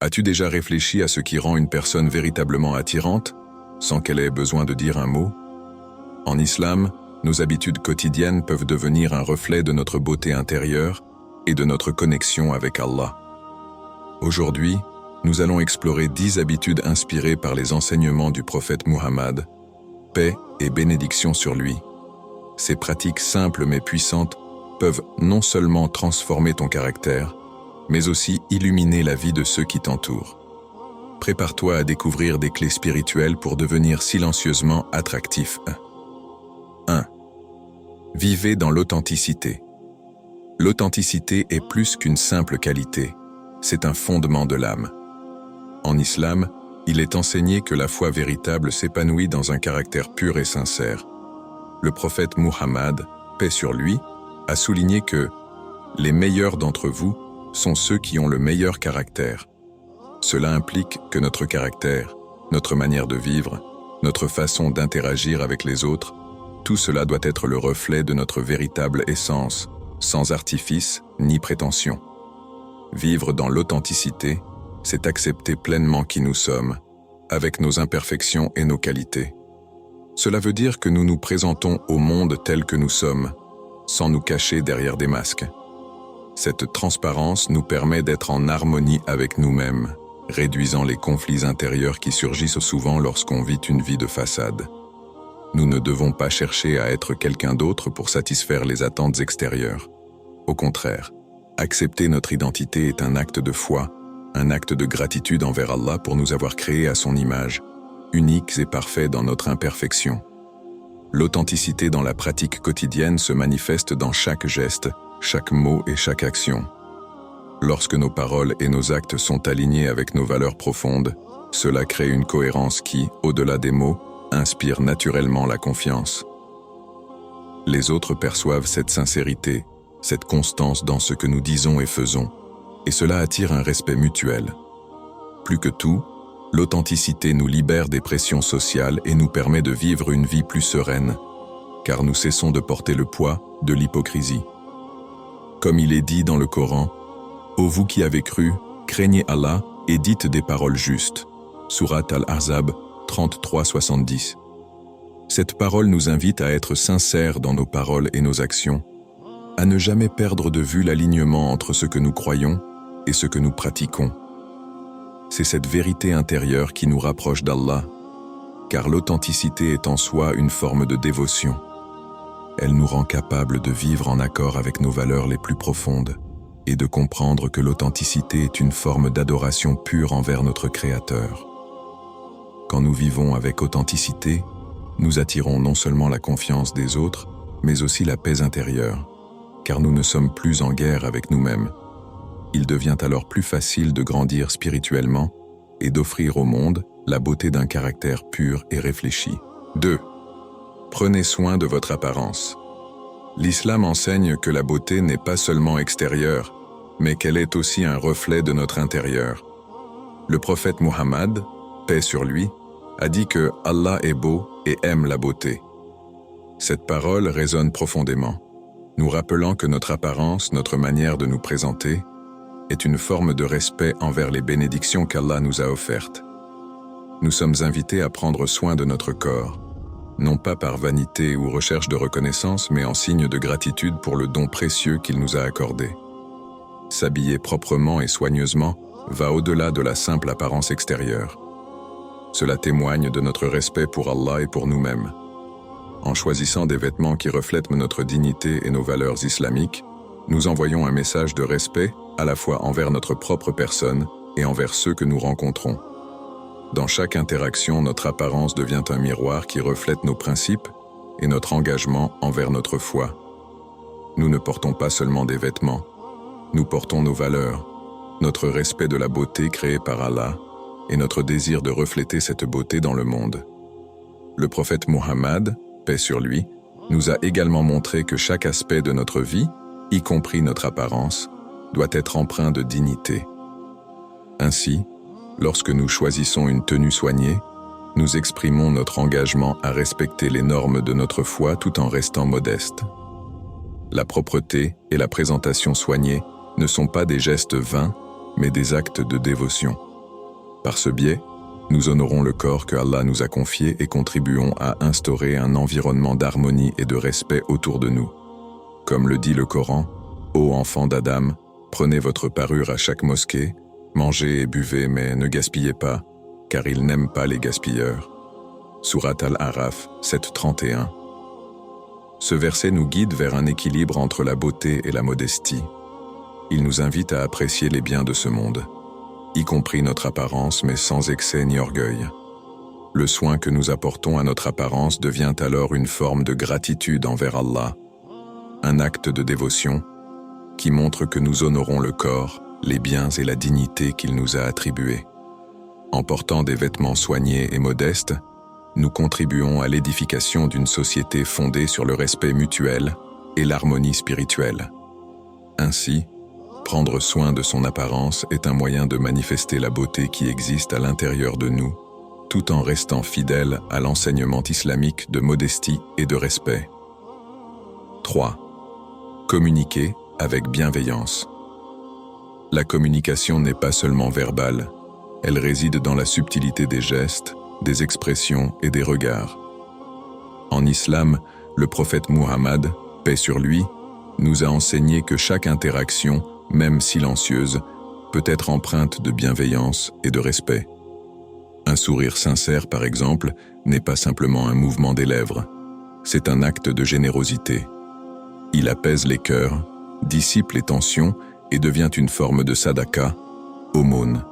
As-tu déjà réfléchi à ce qui rend une personne véritablement attirante, sans qu'elle ait besoin de dire un mot? En islam, nos habitudes quotidiennes peuvent devenir un reflet de notre beauté intérieure et de notre connexion avec Allah. Aujourd'hui, nous allons explorer 10 habitudes inspirées par les enseignements du prophète Muhammad, paix et bénédiction sur lui. Ces pratiques simples mais puissantes peuvent non seulement transformer ton caractère, mais aussi illuminer la vie de ceux qui t'entourent. Prépare-toi à découvrir des clés spirituelles pour devenir silencieusement attractif. 1. Vivez dans l'authenticité. L'authenticité est plus qu'une simple qualité, c'est un fondement de l'âme. En islam, il est enseigné que la foi véritable s'épanouit dans un caractère pur et sincère. Le prophète Muhammad, paix sur lui, a souligné que « les meilleurs d'entre vous sont ceux qui ont le meilleur caractère ». Cela implique que notre caractère, notre manière de vivre, notre façon d'interagir avec les autres, tout cela doit être le reflet de notre véritable essence, sans artifice ni prétention. Vivre dans l'authenticité, c'est accepter pleinement qui nous sommes, avec nos imperfections et nos qualités. Cela veut dire que nous nous présentons au monde tel que nous sommes, sans nous cacher derrière des masques. Cette transparence nous permet d'être en harmonie avec nous-mêmes, réduisant les conflits intérieurs qui surgissent souvent lorsqu'on vit une vie de façade. Nous ne devons pas chercher à être quelqu'un d'autre pour satisfaire les attentes extérieures. Au contraire, accepter notre identité est un acte de foi, un acte de gratitude envers Allah pour nous avoir créés à son image, uniques et parfaits dans notre imperfection. L'authenticité dans la pratique quotidienne se manifeste dans chaque geste, chaque mot et chaque action. Lorsque nos paroles et nos actes sont alignés avec nos valeurs profondes, cela crée une cohérence qui, au-delà des mots, inspire naturellement la confiance. Les autres perçoivent cette sincérité, cette constance dans ce que nous disons et faisons, et cela attire un respect mutuel. Plus que tout, l'authenticité nous libère des pressions sociales et nous permet de vivre une vie plus sereine, car nous cessons de porter le poids de l'hypocrisie. Comme il est dit dans le Coran, « Ô vous qui avez cru, craignez Allah et dites des paroles justes » Sourate Al-Ahzab 33-70. Cette parole nous invite à être sincères dans nos paroles et nos actions, à ne jamais perdre de vue l'alignement entre ce que nous croyons et ce que nous pratiquons. C'est cette vérité intérieure qui nous rapproche d'Allah, car l'authenticité est en soi une forme de dévotion. Elle nous rend capables de vivre en accord avec nos valeurs les plus profondes et de comprendre que l'authenticité est une forme d'adoration pure envers notre Créateur. Quand nous vivons avec authenticité, nous attirons non seulement la confiance des autres, mais aussi la paix intérieure, car nous ne sommes plus en guerre avec nous-mêmes. Il devient alors plus facile de grandir spirituellement et d'offrir au monde la beauté d'un caractère pur et réfléchi. 2. Prenez soin de votre apparence. L'islam enseigne que la beauté n'est pas seulement extérieure, mais qu'elle est aussi un reflet de notre intérieur. Le prophète Muhammad, paix sur lui, a dit que Allah est beau et aime la beauté. Cette parole résonne profondément, nous rappelant que notre apparence, notre manière de nous présenter, est une forme de respect envers les bénédictions qu'Allah nous a offertes. Nous sommes invités à prendre soin de notre corps, non pas par vanité ou recherche de reconnaissance, mais en signe de gratitude pour le don précieux qu'il nous a accordé. S'habiller proprement et soigneusement va au-delà de la simple apparence extérieure. Cela témoigne de notre respect pour Allah et pour nous-mêmes. En choisissant des vêtements qui reflètent notre dignité et nos valeurs islamiques, nous envoyons un message de respect à la fois envers notre propre personne et envers ceux que nous rencontrons. Dans chaque interaction, notre apparence devient un miroir qui reflète nos principes et notre engagement envers notre foi. Nous ne portons pas seulement des vêtements, nous portons nos valeurs, notre respect de la beauté créée par Allah et notre désir de refléter cette beauté dans le monde. Le prophète Muhammad, paix sur lui, nous a également montré que chaque aspect de notre vie, y compris notre apparence, doit être empreint de dignité. Ainsi, lorsque nous choisissons une tenue soignée, nous exprimons notre engagement à respecter les normes de notre foi tout en restant modestes. La propreté et la présentation soignée ne sont pas des gestes vains, mais des actes de dévotion. Par ce biais, nous honorons le corps que Allah nous a confié et contribuons à instaurer un environnement d'harmonie et de respect autour de nous. Comme le dit le Coran, « Ô enfants d'Adam, prenez votre parure à chaque mosquée, mangez et buvez mais ne gaspillez pas, car il n'aime pas les gaspilleurs. » Sourate Al-Araf 7:31. Ce verset nous guide vers un équilibre entre la beauté et la modestie. Il nous invite à apprécier les biens de ce monde, y compris notre apparence, mais sans excès ni orgueil. Le soin que nous apportons à notre apparence devient alors une forme de gratitude envers Allah, un acte de dévotion qui montre que nous honorons le corps, les biens et la dignité qu'il nous a attribués. En portant des vêtements soignés et modestes, nous contribuons à l'édification d'une société fondée sur le respect mutuel et l'harmonie spirituelle. Ainsi, prendre soin de son apparence est un moyen de manifester la beauté qui existe à l'intérieur de nous, tout en restant fidèle à l'enseignement islamique de modestie et de respect. 3. Communiquer avec bienveillance. La communication n'est pas seulement verbale, elle réside dans la subtilité des gestes, des expressions et des regards. En islam, le prophète Muhammad, paix sur lui, nous a enseigné que chaque interaction, même silencieuse, peut être empreinte de bienveillance et de respect. Un sourire sincère, par exemple, n'est pas simplement un mouvement des lèvres, c'est un acte de générosité. Il apaise les cœurs, dissipe les tensions et devient une forme de sadaqa, aumône.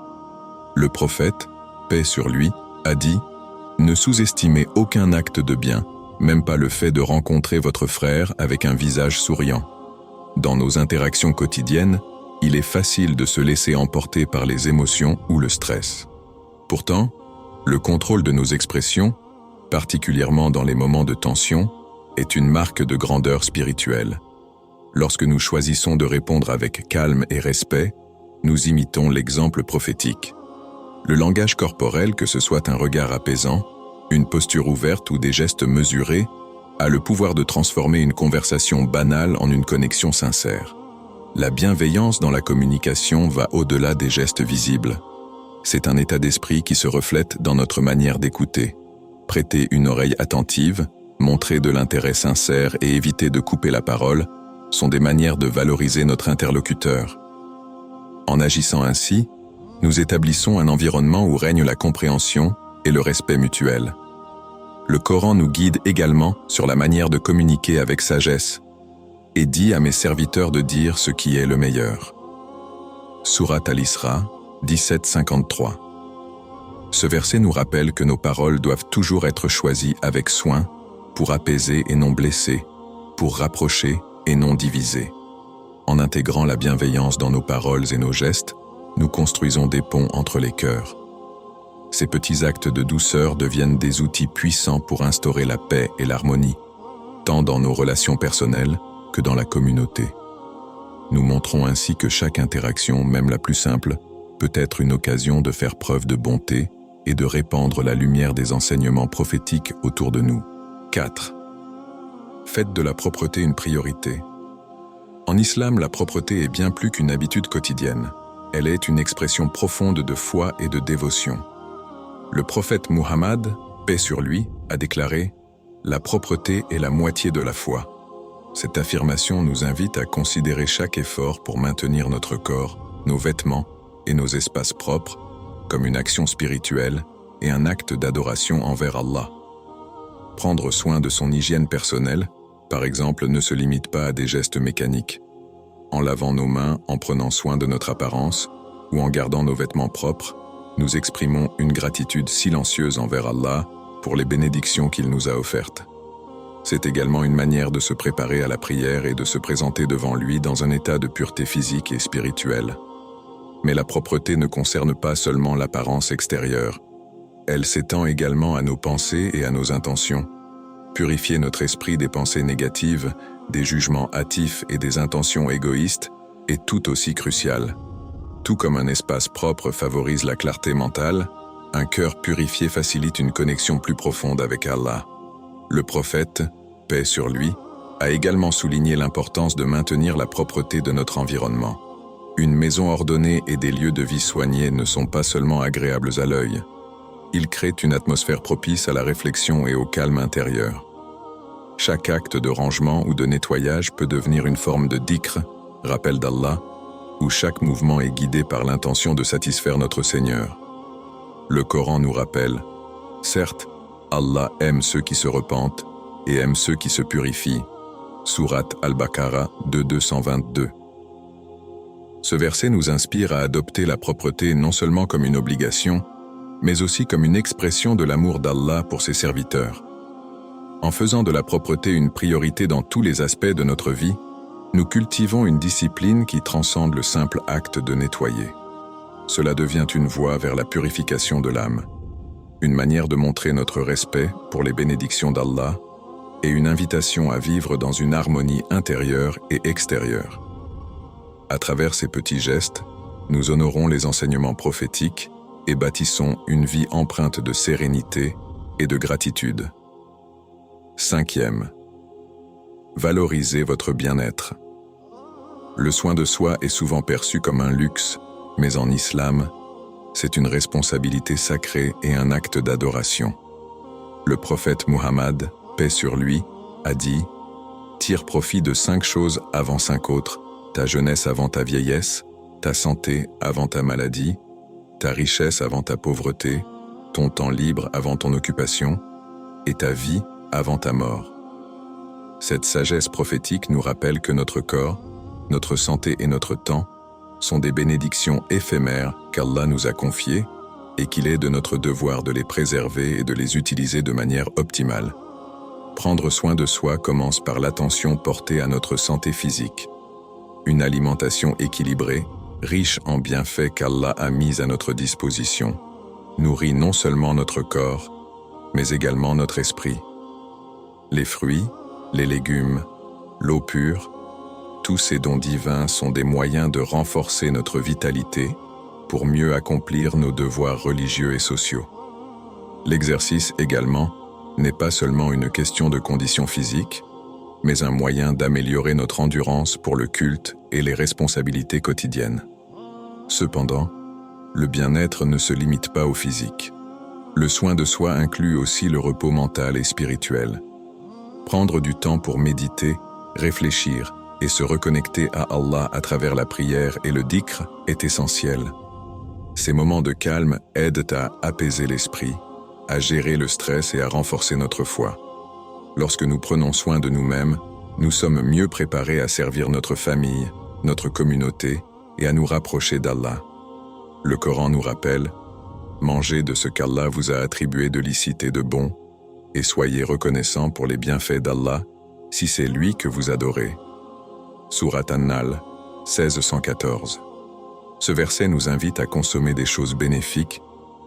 Le prophète, paix sur lui, a dit « Ne sous-estimez aucun acte de bien, même pas le fait de rencontrer votre frère avec un visage souriant. » Dans nos interactions quotidiennes, il est facile de se laisser emporter par les émotions ou le stress. Pourtant, le contrôle de nos expressions, particulièrement dans les moments de tension, est une marque de grandeur spirituelle. Lorsque nous choisissons de répondre avec calme et respect, nous imitons l'exemple prophétique. Le langage corporel, que ce soit un regard apaisant, une posture ouverte ou des gestes mesurés, a le pouvoir de transformer une conversation banale en une connexion sincère. La bienveillance dans la communication va au-delà des gestes visibles. C'est un état d'esprit qui se reflète dans notre manière d'écouter. Prêter une oreille attentive, montrer de l'intérêt sincère et éviter de couper la parole sont des manières de valoriser notre interlocuteur. En agissant ainsi, nous établissons un environnement où règne la compréhension et le respect mutuel. Le Coran nous guide également sur la manière de communiquer avec sagesse et dit à mes serviteurs de dire ce qui est le meilleur. Sourate Al-Isra 17:53. Ce verset nous rappelle que nos paroles doivent toujours être choisies avec soin pour apaiser et non blesser, pour rapprocher et non diviser. En intégrant la bienveillance dans nos paroles et nos gestes, nous construisons des ponts entre les cœurs. Ces petits actes de douceur deviennent des outils puissants pour instaurer la paix et l'harmonie, tant dans nos relations personnelles que dans la communauté. Nous montrons ainsi que chaque interaction, même la plus simple, peut être une occasion de faire preuve de bonté et de répandre la lumière des enseignements prophétiques autour de nous. 4. Faites de la propreté une priorité. En islam, la propreté est bien plus qu'une habitude quotidienne. Elle est une expression profonde de foi et de dévotion. Le prophète Muhammad, paix sur lui, a déclaré « La propreté est la moitié de la foi ». Cette affirmation nous invite à considérer chaque effort pour maintenir notre corps, nos vêtements et nos espaces propres comme une action spirituelle et un acte d'adoration envers Allah. Prendre soin de son hygiène personnelle, par exemple, ne se limite pas à des gestes mécaniques. En lavant nos mains, en prenant soin de notre apparence ou en gardant nos vêtements propres, nous exprimons une gratitude silencieuse envers Allah pour les bénédictions qu'il nous a offertes. C'est également une manière de se préparer à la prière et de se présenter devant lui dans un état de pureté physique et spirituelle. Mais la propreté ne concerne pas seulement l'apparence extérieure. Elle s'étend également à nos pensées et à nos intentions. Purifier notre esprit des pensées négatives, des jugements hâtifs et des intentions égoïstes est tout aussi crucial. Tout comme un espace propre favorise la clarté mentale, un cœur purifié facilite une connexion plus profonde avec Allah. Le prophète, paix sur lui, a également souligné l'importance de maintenir la propreté de notre environnement. Une maison ordonnée et des lieux de vie soignés ne sont pas seulement agréables à l'œil. Ils créent une atmosphère propice à la réflexion et au calme intérieur. Chaque acte de rangement ou de nettoyage peut devenir une forme de dhikr, rappel d'Allah, où chaque mouvement est guidé par l'intention de satisfaire notre Seigneur. Le Coran nous rappelle, certes, Allah aime ceux qui se repentent et aime ceux qui se purifient. Sourate Al-Baqarah 222. Ce verset nous inspire à adopter la propreté non seulement comme une obligation, mais aussi comme une expression de l'amour d'Allah pour ses serviteurs. En faisant de la propreté une priorité dans tous les aspects de notre vie, nous cultivons une discipline qui transcende le simple acte de nettoyer. Cela devient une voie vers la purification de l'âme, une manière de montrer notre respect pour les bénédictions d'Allah et une invitation à vivre dans une harmonie intérieure et extérieure. À travers ces petits gestes, nous honorons les enseignements prophétiques et bâtissons une vie empreinte de sérénité et de gratitude. 5e. Valorisez votre bien-être. Le soin de soi est souvent perçu comme un luxe, mais en islam, c'est une responsabilité sacrée et un acte d'adoration. Le prophète Muhammad, paix sur lui, a dit « Tire profit de 5 choses avant 5 autres, ta jeunesse avant ta vieillesse, ta santé avant ta maladie, ta richesse avant ta pauvreté, ton temps libre avant ton occupation, et ta vie avant ta mort. » Cette sagesse prophétique nous rappelle que notre corps, notre santé et notre temps sont des bénédictions éphémères qu'Allah nous a confiées et qu'il est de notre devoir de les préserver et de les utiliser de manière optimale. Prendre soin de soi commence par l'attention portée à notre santé physique. Une alimentation équilibrée, riche en bienfaits qu'Allah a mis à notre disposition, nourrit non seulement notre corps, mais également notre esprit. Les fruits, les légumes, l'eau pure, tous ces dons divins sont des moyens de renforcer notre vitalité pour mieux accomplir nos devoirs religieux et sociaux. L'exercice également n'est pas seulement une question de conditions physiques, mais un moyen d'améliorer notre endurance pour le culte et les responsabilités quotidiennes. Cependant, le bien-être ne se limite pas au physique. Le soin de soi inclut aussi le repos mental et spirituel. Prendre du temps pour méditer, réfléchir et se reconnecter à Allah à travers la prière et le dhikr est essentiel. Ces moments de calme aident à apaiser l'esprit, à gérer le stress et à renforcer notre foi. Lorsque nous prenons soin de nous-mêmes, nous sommes mieux préparés à servir notre famille, notre communauté et à nous rapprocher d'Allah. Le Coran nous rappelle « Mangez de ce qu'Allah vous a attribué de licite et de bon, et soyez reconnaissants pour les bienfaits d'Allah, si c'est lui que vous adorez. » Sourate An-Nahl 1614. Ce verset nous invite à consommer des choses bénéfiques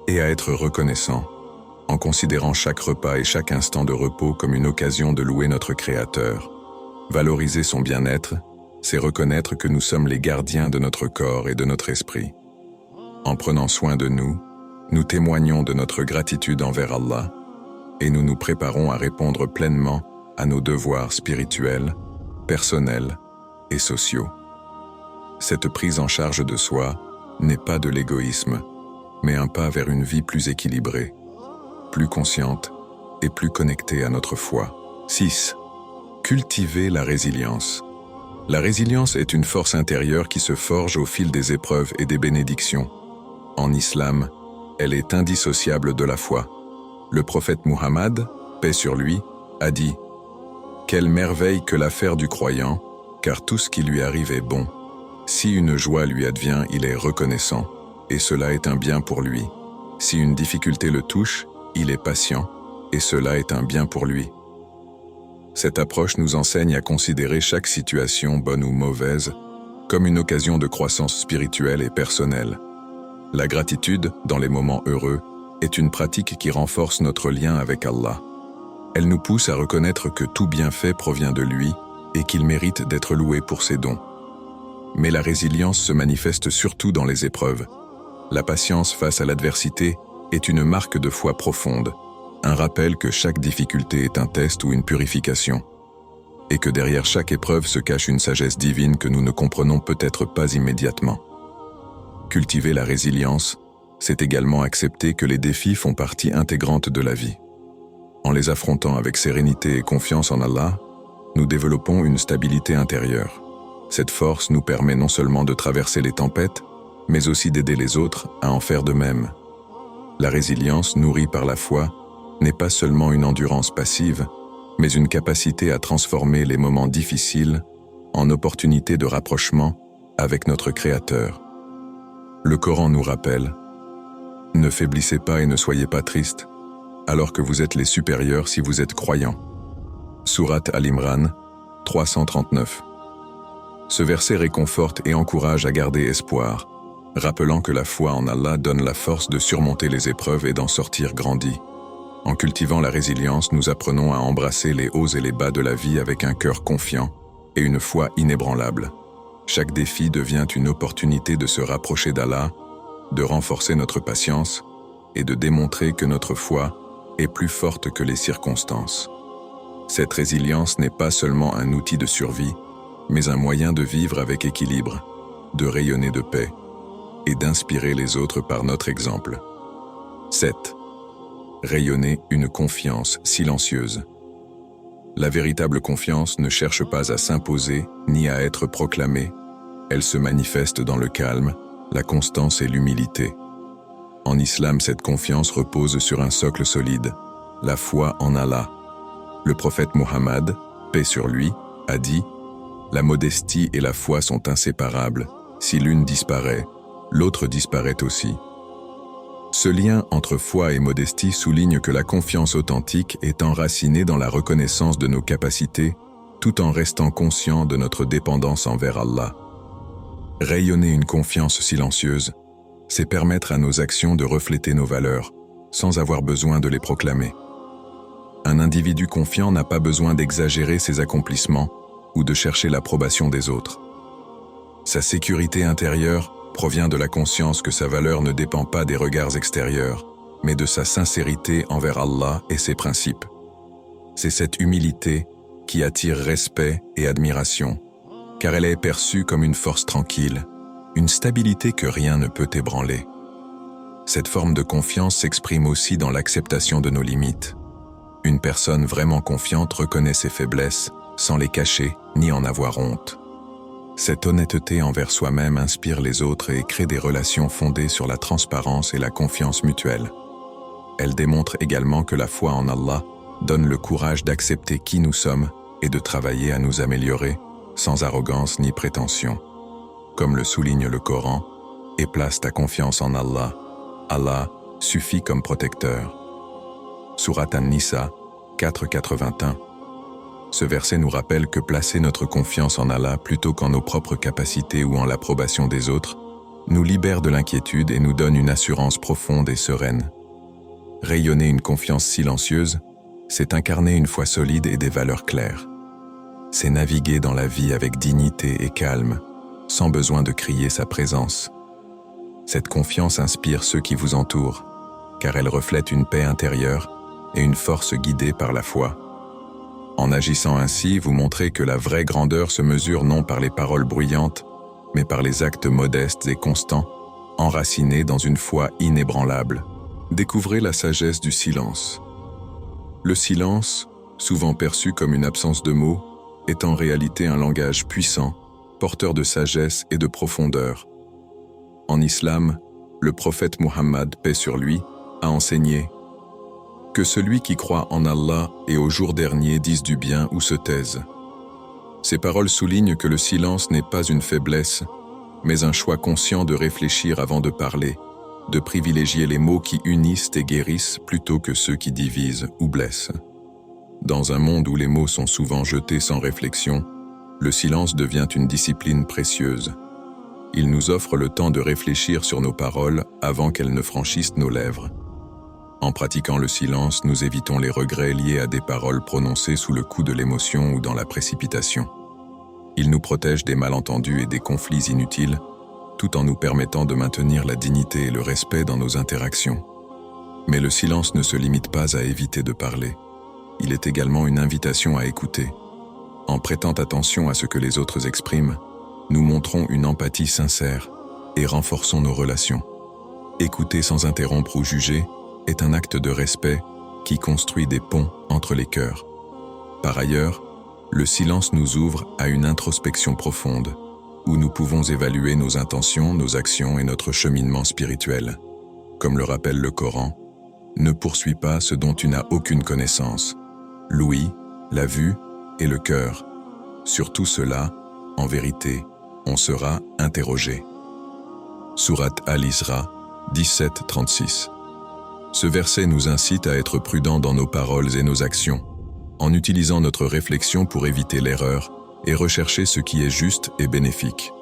et à être reconnaissants, en considérant chaque repas et chaque instant de repos comme une occasion de louer notre Créateur. Valoriser son bien-être, c'est reconnaître que nous sommes les gardiens de notre corps et de notre esprit. En prenant soin de nous, nous témoignons de notre gratitude envers Allah et nous nous préparons à répondre pleinement à nos devoirs spirituels, personnels et sociaux. Cette prise en charge de soi n'est pas de l'égoïsme, mais un pas vers une vie plus équilibrée, plus consciente et plus connectée à notre foi. 6. Cultiver la résilience. La résilience est une force intérieure qui se forge au fil des épreuves et des bénédictions. En islam, elle est indissociable de la foi. Le prophète Muhammad, paix sur lui, a dit « Quelle merveille que l'affaire du croyant, car tout ce qui lui arrive est bon. Si une joie lui advient, il est reconnaissant, et cela est un bien pour lui. Si une difficulté le touche, il est patient, et cela est un bien pour lui. » Cette approche nous enseigne à considérer chaque situation, bonne ou mauvaise, comme une occasion de croissance spirituelle et personnelle. La gratitude, dans les moments heureux, est une pratique qui renforce notre lien avec Allah. Elle nous pousse à reconnaître que tout bienfait provient de lui et qu'il mérite d'être loué pour ses dons. Mais la résilience se manifeste surtout dans les épreuves. La patience face à l'adversité est une marque de foi profonde, un rappel que chaque difficulté est un test ou une purification. et que derrière chaque épreuve se cache une sagesse divine que nous ne comprenons peut-être pas immédiatement. Cultiver la résilience, c'est également accepter que les défis font partie intégrante de la vie. En les affrontant avec sérénité et confiance en Allah, nous développons une stabilité intérieure. Cette force nous permet non seulement de traverser les tempêtes, mais aussi d'aider les autres à en faire de même. La résilience nourrie par la foi n'est pas seulement une endurance passive, mais une capacité à transformer les moments difficiles en opportunités de rapprochement avec notre Créateur. Le Coran nous rappelle « Ne faiblissez pas et ne soyez pas tristes, alors que vous êtes les supérieurs si vous êtes croyants. » Sourate Al-Imran, 339. Ce verset réconforte et encourage à garder espoir, rappelant que la foi en Allah donne la force de surmonter les épreuves et d'en sortir grandi. En cultivant la résilience, nous apprenons à embrasser les hauts et les bas de la vie avec un cœur confiant et une foi inébranlable. Chaque défi devient une opportunité de se rapprocher d'Allah, de renforcer notre patience et de démontrer que notre foi est plus forte que les circonstances. Cette résilience n'est pas seulement un outil de survie, mais un moyen de vivre avec équilibre, de rayonner de paix et d'inspirer les autres par notre exemple. 7. Rayonner une confiance silencieuse. La véritable confiance ne cherche pas à s'imposer ni à être proclamée. Elle se manifeste dans le calme, la constance et l'humilité. En islam, cette confiance repose sur un socle solide, la foi en Allah. Le prophète Mohammed, paix sur lui, a dit « La modestie et la foi sont inséparables. Si l'une disparaît, l'autre disparaît aussi. » Ce lien entre foi et modestie souligne que la confiance authentique est enracinée dans la reconnaissance de nos capacités, tout en restant conscient de notre dépendance envers Allah. Rayonner une confiance silencieuse, c'est permettre à nos actions de refléter nos valeurs, sans avoir besoin de les proclamer. Un individu confiant n'a pas besoin d'exagérer ses accomplissements ou de chercher l'approbation des autres. Sa sécurité intérieure provient de la conscience que sa valeur ne dépend pas des regards extérieurs, mais de sa sincérité envers Allah et ses principes. C'est cette humilité qui attire respect et admiration, car elle est perçue comme une force tranquille, une stabilité que rien ne peut ébranler. Cette forme de confiance s'exprime aussi dans l'acceptation de nos limites. Une personne vraiment confiante reconnaît ses faiblesses, sans les cacher ni en avoir honte. Cette honnêteté envers soi-même inspire les autres et crée des relations fondées sur la transparence et la confiance mutuelle. Elle démontre également que la foi en Allah donne le courage d'accepter qui nous sommes et de travailler à nous améliorer, sans arrogance ni prétention. Comme le souligne le Coran, « Et place ta confiance en Allah. Allah suffit comme protecteur. » Sourate An-Nisa 4:81. Ce verset nous rappelle que placer notre confiance en Allah plutôt qu'en nos propres capacités ou en l'approbation des autres nous libère de l'inquiétude et nous donne une assurance profonde et sereine. Rayonner une confiance silencieuse, c'est incarner une foi solide et des valeurs claires. C'est naviguer dans la vie avec dignité et calme, sans besoin de crier sa présence. Cette confiance inspire ceux qui vous entourent, car elle reflète une paix intérieure et une force guidée par la foi. En agissant ainsi, vous montrez que la vraie grandeur se mesure non par les paroles bruyantes, mais par les actes modestes et constants, enracinés dans une foi inébranlable. Découvrez la sagesse du silence. Le silence, souvent perçu comme une absence de mots, est en réalité un langage puissant, porteur de sagesse et de profondeur. En islam, le prophète Mohammed, paix sur lui, a enseigné que celui qui croit en Allah et au jour dernier dise du bien ou se taise. Ces paroles soulignent que le silence n'est pas une faiblesse, mais un choix conscient de réfléchir avant de parler, de privilégier les mots qui unissent et guérissent plutôt que ceux qui divisent ou blessent. Dans un monde où les mots sont souvent jetés sans réflexion, le silence devient une discipline précieuse. Il nous offre le temps de réfléchir sur nos paroles avant qu'elles ne franchissent nos lèvres. En pratiquant le silence, nous évitons les regrets liés à des paroles prononcées sous le coup de l'émotion ou dans la précipitation. Il nous protège des malentendus et des conflits inutiles, tout en nous permettant de maintenir la dignité et le respect dans nos interactions. Mais le silence ne se limite pas à éviter de parler. Il est également une invitation à écouter. En prêtant attention à ce que les autres expriment, nous montrons une empathie sincère et renforçons nos relations. Écouter sans interrompre ou juger est un acte de respect qui construit des ponts entre les cœurs. Par ailleurs, le silence nous ouvre à une introspection profonde, où nous pouvons évaluer nos intentions, nos actions et notre cheminement spirituel. Comme le rappelle le Coran, « Ne poursuis pas ce dont tu n'as aucune connaissance. L'ouïe, la vue et le cœur. Sur tout cela, en vérité, on sera interrogé. » Sourate Al-Isra 17-36. Ce verset nous incite à être prudents dans nos paroles et nos actions, en utilisant notre réflexion pour éviter l'erreur et rechercher ce qui est juste et bénéfique.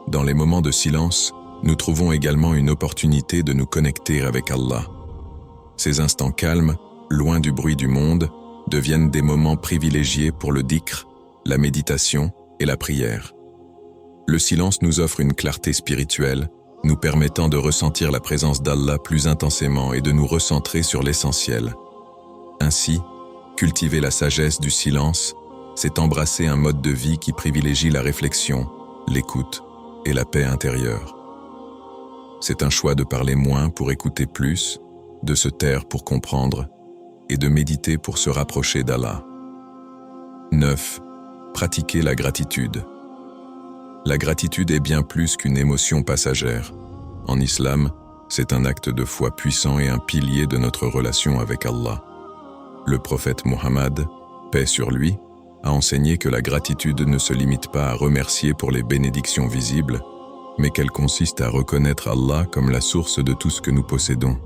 Dans les moments de silence, nous trouvons également une opportunité de nous connecter avec Allah. Ces instants calmes, loin du bruit du monde, deviennent des moments privilégiés pour le dhikr, la méditation et la prière. Le silence nous offre une clarté spirituelle, nous permettant de ressentir la présence d'Allah plus intensément et de nous recentrer sur l'essentiel. Ainsi, cultiver la sagesse du silence, c'est embrasser un mode de vie qui privilégie la réflexion, l'écoute et la paix intérieure. C'est un choix de parler moins pour écouter plus, de se taire pour comprendre et de méditer pour se rapprocher d'Allah. 9. Pratiquer la gratitude. La gratitude est bien plus qu'une émotion passagère. En islam, c'est un acte de foi puissant et un pilier de notre relation avec Allah. Le prophète Mohammed, paix sur lui, a enseigné que la gratitude ne se limite pas à remercier pour les bénédictions visibles, mais qu'elle consiste à reconnaître Allah comme la source de tout ce que nous possédons.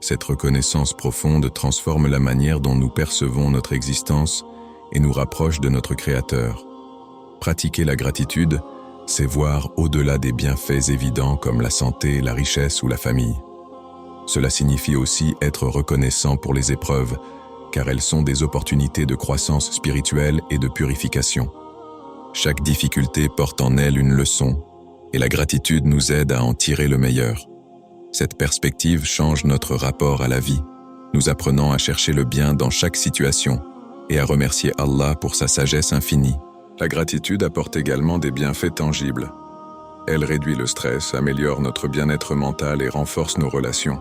Cette reconnaissance profonde transforme la manière dont nous percevons notre existence et nous rapproche de notre Créateur. Pratiquer la gratitude, c'est voir au-delà des bienfaits évidents comme la santé, la richesse ou la famille. Cela signifie aussi être reconnaissant pour les épreuves, car elles sont des opportunités de croissance spirituelle et de purification. Chaque difficulté porte en elle une leçon, et la gratitude nous aide à en tirer le meilleur. Cette perspective change notre rapport à la vie, nous apprenant à chercher le bien dans chaque situation et à remercier Allah pour sa sagesse infinie. La gratitude apporte également des bienfaits tangibles. Elle réduit le stress, améliore notre bien-être mental et renforce nos relations.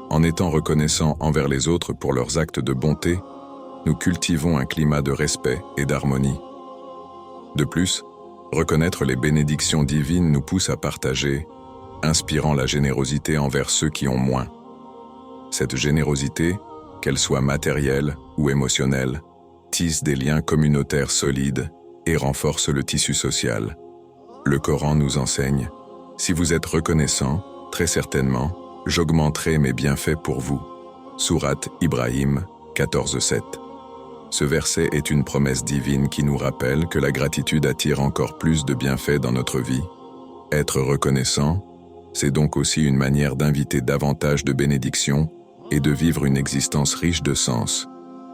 En étant reconnaissants envers les autres pour leurs actes de bonté, nous cultivons un climat de respect et d'harmonie. De plus, reconnaître les bénédictions divines nous pousse à partager, inspirant la générosité envers ceux qui ont moins. Cette générosité, qu'elle soit matérielle ou émotionnelle, tisse des liens communautaires solides et renforce le tissu social. Le Coran nous enseigne « Si vous êtes reconnaissant, très certainement, j'augmenterai mes bienfaits pour vous. » Sourate Ibrahim 14:7. Ce verset est une promesse divine qui nous rappelle que la gratitude attire encore plus de bienfaits dans notre vie. Être reconnaissant, c'est donc aussi une manière d'inviter davantage de bénédictions et de vivre une existence riche de sens.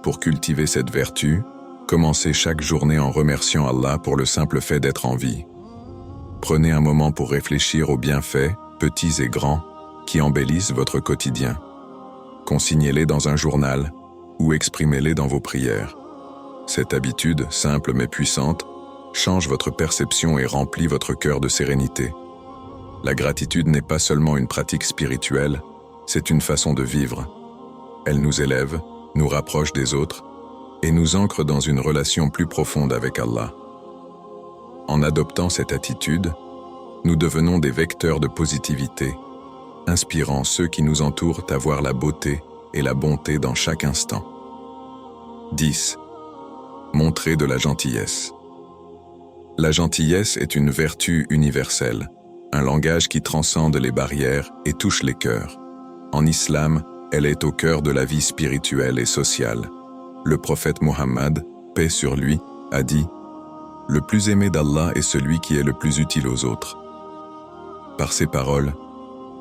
Pour cultiver cette vertu, commencez chaque journée en remerciant Allah pour le simple fait d'être en vie. Prenez un moment pour réfléchir aux bienfaits, petits et grands, qui embellissent votre quotidien. Consignez-les dans un journal ou exprimez-les dans vos prières. Cette habitude, simple mais puissante, change votre perception et remplit votre cœur de sérénité. La gratitude n'est pas seulement une pratique spirituelle, c'est une façon de vivre. Elle nous élève, nous rapproche des autres et nous ancre dans une relation plus profonde avec Allah. En adoptant cette attitude, nous devenons des vecteurs de positivité, inspirant ceux qui nous entourent à voir la beauté et la bonté dans chaque instant. 10. Montrer de la gentillesse. La gentillesse est une vertu universelle, un langage qui transcende les barrières et touche les cœurs. En islam, elle est au cœur de la vie spirituelle et sociale. Le prophète Mohammed, paix sur lui, a dit « Le plus aimé d'Allah est celui qui est le plus utile aux autres. » Par ces paroles,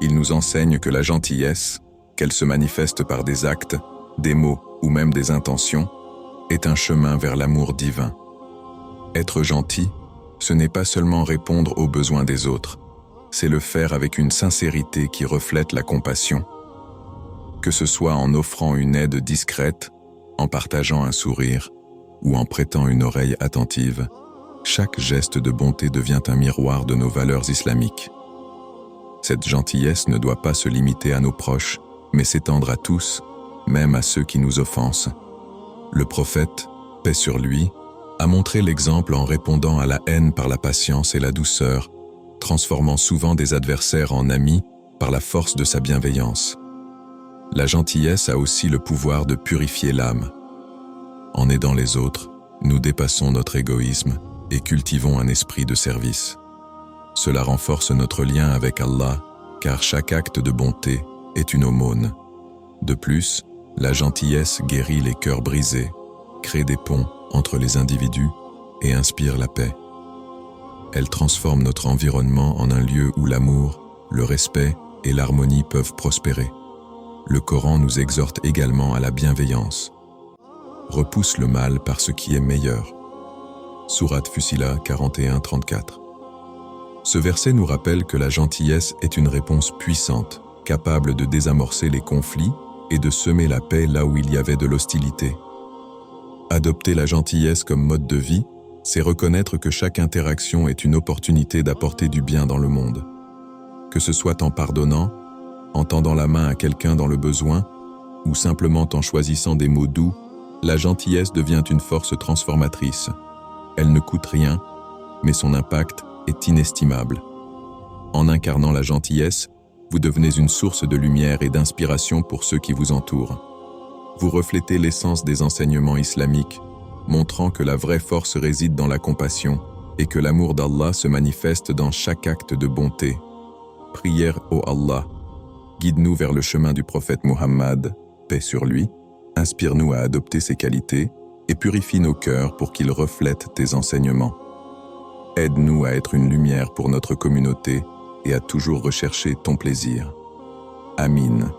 il nous enseigne que la gentillesse, qu'elle se manifeste par des actes, des mots ou même des intentions, est un chemin vers l'amour divin. Être gentil, ce n'est pas seulement répondre aux besoins des autres, c'est le faire avec une sincérité qui reflète la compassion. Que ce soit en offrant une aide discrète, en partageant un sourire, ou en prêtant une oreille attentive, chaque geste de bonté devient un miroir de nos valeurs islamiques. Cette gentillesse ne doit pas se limiter à nos proches, mais s'étendre à tous, même à ceux qui nous offensent. Le prophète, paix sur lui, a montré l'exemple en répondant à la haine par la patience et la douceur, transformant souvent des adversaires en amis par la force de sa bienveillance. La gentillesse a aussi le pouvoir de purifier l'âme. En aidant les autres, nous dépassons notre égoïsme et cultivons un esprit de service. Cela renforce notre lien avec Allah, car chaque acte de bonté est une aumône. De plus, la gentillesse guérit les cœurs brisés, crée des ponts entre les individus et inspire la paix. Elle transforme notre environnement en un lieu où l'amour, le respect et l'harmonie peuvent prospérer. Le Coran nous exhorte également à la bienveillance. Repousse le mal par ce qui est meilleur. Sourate Fussilat 41-34. Ce verset nous rappelle que la gentillesse est une réponse puissante, capable de désamorcer les conflits et de semer la paix là où il y avait de l'hostilité. Adopter la gentillesse comme mode de vie, c'est reconnaître que chaque interaction est une opportunité d'apporter du bien dans le monde. Que ce soit en pardonnant, en tendant la main à quelqu'un dans le besoin, ou simplement en choisissant des mots doux, la gentillesse devient une force transformatrice. Elle ne coûte rien, mais son impact est inestimable. En incarnant la gentillesse, vous devenez une source de lumière et d'inspiration pour ceux qui vous entourent. Vous reflétez l'essence des enseignements islamiques, montrant que la vraie force réside dans la compassion et que l'amour d'Allah se manifeste dans chaque acte de bonté. Prière ô Allah, guide-nous vers le chemin du prophète Muhammad, paix sur lui, inspire-nous à adopter ses qualités et purifie nos cœurs pour qu'ils reflètent tes enseignements. Aide-nous à être une lumière pour notre communauté et à toujours rechercher ton plaisir. Amin.